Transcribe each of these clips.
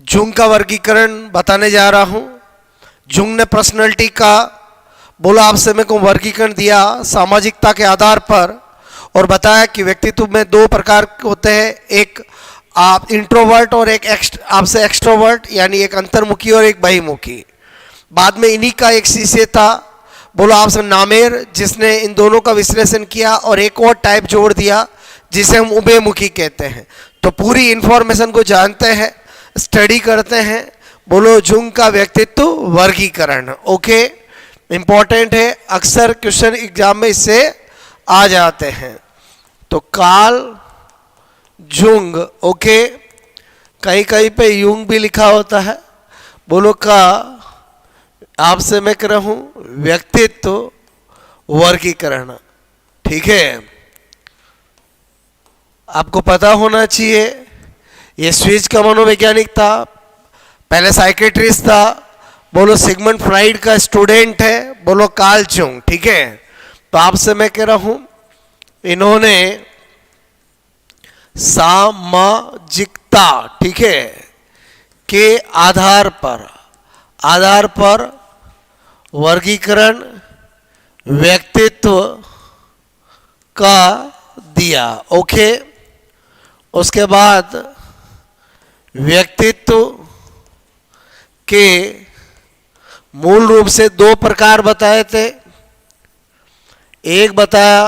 Jung का वर्गीकरण बताने जा रहा हूं। जुंग ने पर्सनैलिटी का बोला आपसे मेरे को वर्गीकरण दिया सामाजिकता के आधार पर और बताया कि व्यक्तित्व में दो प्रकार होते हैं, एक आप इंट्रोवर्ट और एक आपसे एक्सट्रोवर्ट, यानी एक अंतर्मुखी और एक बहिर्मुखी। बाद में इन्हीं का एक शिष्य था, बोला आपसे नामेर, जिसने इन दोनों का विश्लेषण किया और एक और टाइप जोड़ दिया जिसे हम उभयमुखी कहते हैं। तो पूरी इंफॉर्मेशन को जानते हैं, स्टडी करते हैं। बोलो जुंग का व्यक्तित्व वर्गीकरण। ओके, इंपॉर्टेंट है, अक्सर क्वेश्चन एग्जाम में इससे आ जाते हैं। तो कार्ल जुंग, ओके, कहीं कहीं पे युंग भी लिखा होता है। बोलो का आपसे मैं कह रहा हूं व्यक्तित्व वर्गीकरण। ठीक है, आपको पता होना चाहिए ये स्विच का मनोवैज्ञानिक था, पहले साइकेट्रिस्ट था। बोलो सिगमंड फ्राइड का स्टूडेंट है, बोलो कार्ल जुंग। ठीक है, तो आपसे मैं कह रहा हूं इन्होंने सामाजिकता, ठीक है, के आधार पर वर्गीकरण व्यक्तित्व का दिया। ओके, उसके बाद व्यक्तित्व के मूल रूप से दो प्रकार बताए थे। एक बताया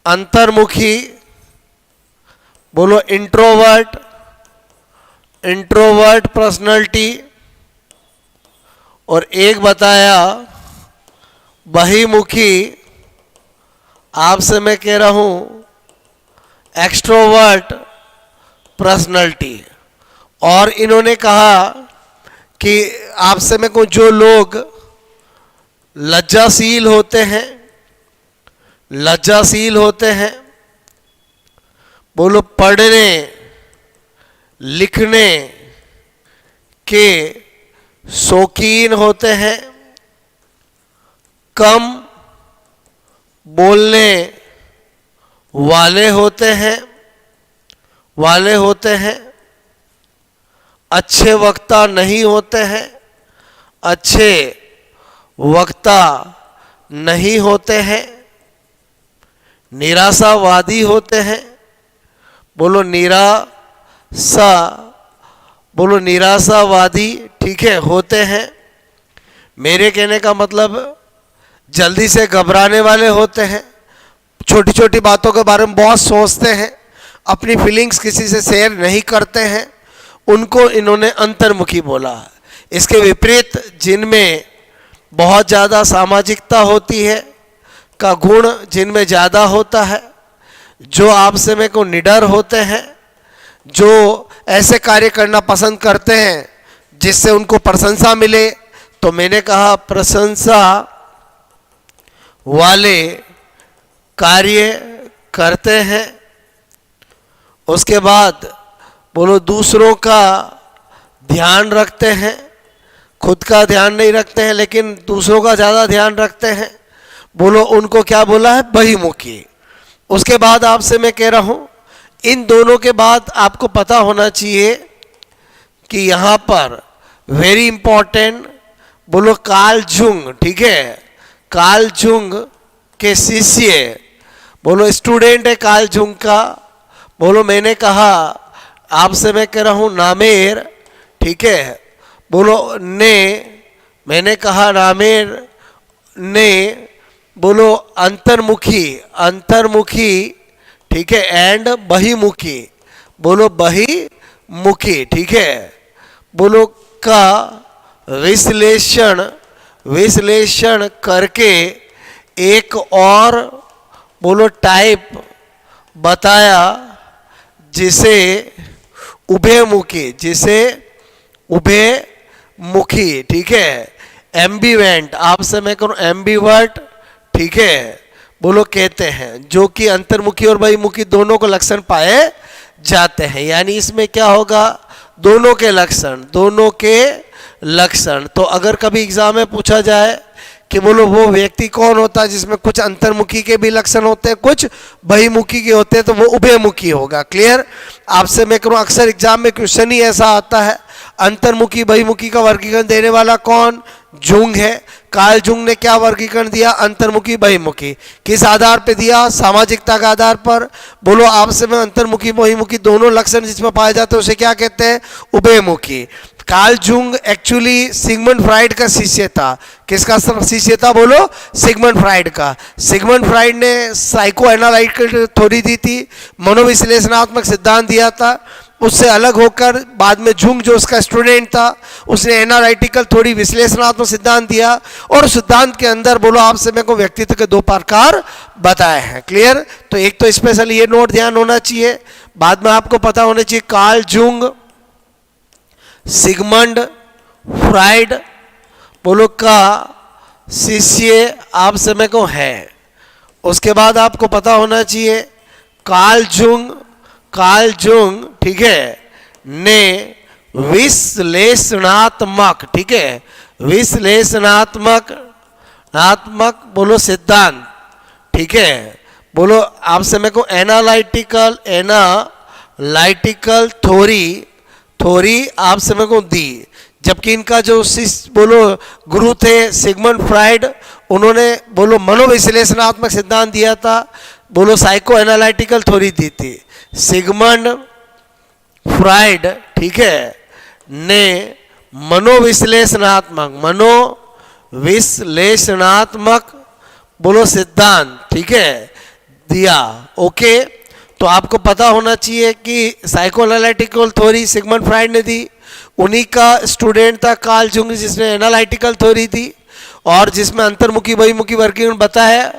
अंतर्मुखी, बोलो इंट्रोवर्ट पर्सनालिटी, और एक बताया बहिर्मुखी, आपसे मैं कह रहा हूं एक्सट्रोवर्ट पर्सनालिटी। और इन्होंने कहा कि आपसे मैं को जो लोग लज्जाशील होते हैं, बोलो पढ़ने लिखने के शौकीन होते हैं, कम बोलने वाले होते हैं, अच्छे वक्ता नहीं होते हैं, निराशावादी होते हैं। बोलो निराशावादी, ठीक है, होते हैं। मेरे कहने का मतलब जल्दी से घबराने वाले होते हैं, छोटी छोटी बातों के बारे में बहुत सोचते हैं, अपनी फीलिंग्स किसी से शेयर नहीं करते हैं, उनको इन्होंने अंतर्मुखी बोला। इसके विपरीत जिनमें बहुत ज़्यादा सामाजिकता होती है का गुण जिनमें ज़्यादा होता है, जो आपसे में को निडर होते हैं, जो ऐसे कार्य करना पसंद करते हैं जिससे उनको प्रशंसा मिले, तो मैंने कहा प्रशंसा वाले कार्य करते हैं। उसके बाद बोलो दूसरों का ध्यान रखते हैं, खुद का ध्यान नहीं रखते हैं लेकिन दूसरों का ज़्यादा ध्यान रखते हैं। बोलो उनको क्या बोला है, बहिर्मुखी। उसके बाद आपसे मैं कह रहा हूँ इन दोनों के बाद आपको पता होना चाहिए कि यहाँ पर वेरी इंपॉर्टेंट, बोलो कार्ल जुंग, ठीक है, कार्ल जुंग के शिष्य, बोलो स्टूडेंट है कार्ल जुंग का। बोलो मैंने कहा आपसे मैं कह रहा हूँ नामेर, ठीक है, बोलो ने, मैंने कहा नामेर ने, बोलो अंतर्मुखी, ठीक है, एंड बहिर्मुखी, बोलो बहिर्मुखी, ठीक है, बोलो का विश्लेषण करके एक और बोलो टाइप बताया जिसे उभयमुखी, ठीक है, एम्बिवेंट, आपसे मैं करूं एम्बिवर्ट, ठीक है, बोलो कहते हैं, जो कि अंतर्मुखी और बहिर्मुखी दोनों को लक्षण पाए जाते हैं। यानी इसमें क्या होगा, दोनों के लक्षण। तो अगर कभी एग्जाम में पूछा जाए कि बोलो वो व्यक्ति कौन होता है जिसमें कुछ अंतर्मुखी के भी लक्षण होते हैं, कुछ बहिमुखी के होते हैं, तो वो उभयमुखी होगा। क्लियर? आपसे मैं करूँ, अक्सर एग्जाम में क्वेश्चन ही ऐसा आता है, अंतर्मुखी बहिमुखी का वर्गीकरण देने वाला कौन? जुंग है। कार्ल जुंग ने क्या वर्गीकरण दिया? अंतर्मुखी बहिमुखी। किस आधार पे दिया? सामाजिकता के आधार पर। बोलो आपसे में अंतर्मुखी बहिमुखी दोनों लक्षण जिसमें पाए जाते हैं उसे क्या कहते हैं? उभयमुखी। Carl Jung actually Sigmund Freud का शिष्य था। किसका शिष्य था? बोलो सिगमंड फ्राइड का। सिगमंड फ्राइड ने साइको एनालिटिकल थ्योरी दी थी, मनोविश्लेषणात्मक सिद्धांत दिया था। उससे अलग होकर बाद में जुंग जो उसका स्टूडेंट था उसने एनालिटिकल थोड़ी विश्लेषणात्मक सिद्धांत दिया, और सिद्धांत के अंदर बोलो आपसे मेरे को व्यक्तित्व के दो प्रकार बताए हैं। क्लियर? तो एक तो स्पेशल ये नोट ध्यान होना चाहिए, बाद में आपको पता होना चाहिए कार्ल जुंग, सिगमंड फ्राइड बोलो का शिष्य आप समय को है। उसके बाद आपको पता होना चाहिए कार्ल जुंग ठीक है ने विश्लेषणात्मक, ठीक है, विश्लेषणात्मक बोलो सिद्धांत, ठीक है, बोलो आप समय को एनालिटिकल थ्योरी आप समय को दी। जबकि इनका जो शिष्य बोलो गुरु थे सिगमंड फ्राइड, उन्होंने बोलो मनोविश्लेषणात्मक सिद्धांत दिया था, बोलो साइको एनालिटिकल थ्योरी दी थी। सिगमंड फ्राइड ठीक है ने मनोविश्लेषणात्मक बोलो सिद्धांत ठीक है दिया। ओके, तो आपको पता होना चाहिए कि psycho analytical theory Sigmund Freud ने दी, उन्हीं का स्टूडेंट था कार्ल जुंग जिसने एनालिटिकल थ्योरी दी और जिसमें अंतर्मुखी बहिमुखी वर्गीकरण बताया।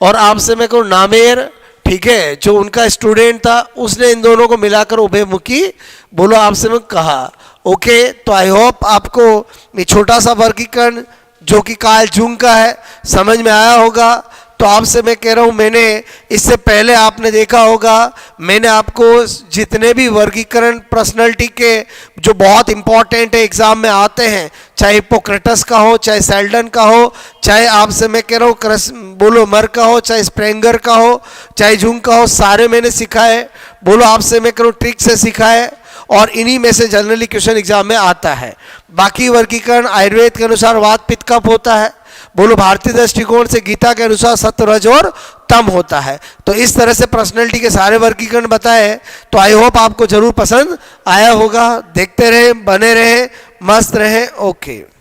और आपसे मैं कहूँ नामेर ठीक है जो उनका स्टूडेंट था उसने इन दोनों को मिलाकर उभयमुखी बोलो आपसे मैं कहा। ओके, तो आई होप आपको ये छोटा सा वर्गीकरण जो कि कार्ल जुंग का है समझ में आया होगा। तो आपसे मैं कह रहा हूँ, मैंने इससे पहले आपने देखा होगा मैंने आपको जितने भी वर्गीकरण पर्सनैलिटी के जो बहुत इंपॉर्टेंट है एग्जाम में आते हैं, चाहे हिप्पोक्रेटस का हो, चाहे सेल्डन का हो, चाहे आपसे मैं कह रहा हूँ बोलो मर का हो, चाहे स्प्रेंगर का हो, चाहे जुंग का हो, सारे मैंने सिखाए। बोलो आपसे मैं कह रहा हूँ ट्रिक से सिखाए और इन्हीं में से जनरली क्वेश्चन एग्जाम में आता है। बाकी वर्गीकरण आयुर्वेद के अनुसार वात पित्त कफ होता है, बोलो भारतीय दृष्टिकोण से गीता के अनुसार सत्व रज और तम होता है। तो इस तरह से पर्सनैलिटी के सारे वर्गीकरण बताए। तो आई होप आपको जरूर पसंद आया होगा। देखते रहे, बने रहे, मस्त रहे। ओके।